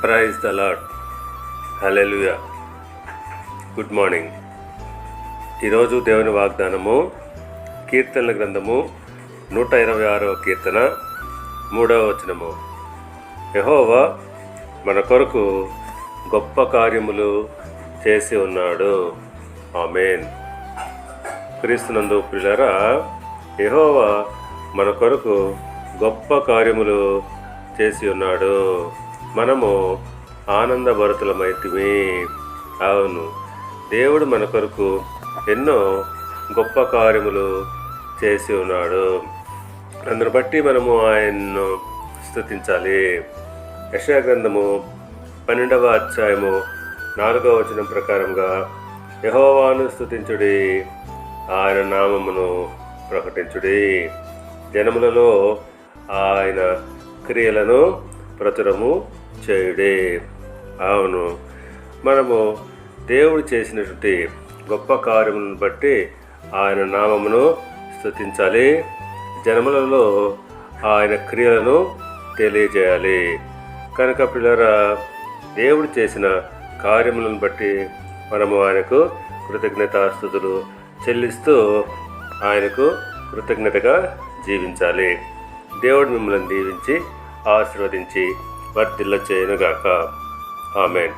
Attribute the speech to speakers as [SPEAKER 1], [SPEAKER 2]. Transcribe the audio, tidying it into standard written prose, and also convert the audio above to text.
[SPEAKER 1] Praise the lord. Hallelujah. Good morning. ఈరోజు దేవుని వాగ్దానము కీర్తనల గ్రంథము 126వ కీర్తన 3వ వచనము. యెహోవా మన కొరకు గొప్ప కార్యములు చేసి ఉన్నాడు. ఆమేన్. క్రీస్తునందు ప్రియులారా, యెహోవా మన కొరకు గొప్ప కార్యములు చేసి ఉన్నాడు. మనము ఆనందభరితులమైతిమి. అవును, దేవుడు మన కొరకు ఎన్నో గొప్ప కార్యములు చేసి ఉన్నాడు. అందును బట్టి మనము ఆయన్ను స్తుతించాలి. యెషయా గ్రంథము 12వ అధ్యాయము 4వ వచనం ప్రకారంగా, యెహోవాను స్తుతించుడి, ఆయన నామమును ప్రకటించుడి, జనములలో ఆయన క్రియలను ప్రచురము చేయుడి. అవును, మనము దేవుడు చేసినటువంటి గొప్ప కార్యములను బట్టి ఆయన నామమును స్తుతించాలి, జనములలో ఆయన క్రియలను తెలియజేయాలి. కనుక పిల్లరా, దేవుడు చేసిన కార్యములను బట్టి మనము ఆయనకు కృతజ్ఞతాస్తుతులు చెల్లిస్తూ ఆయనకు కృతజ్ఞతగా జీవించాలి. దేవుడు మిమ్మల్ని దీవించి ఆశీర్వదించి వర్ధిల్ల చేయనుగాక. ఆమేన్.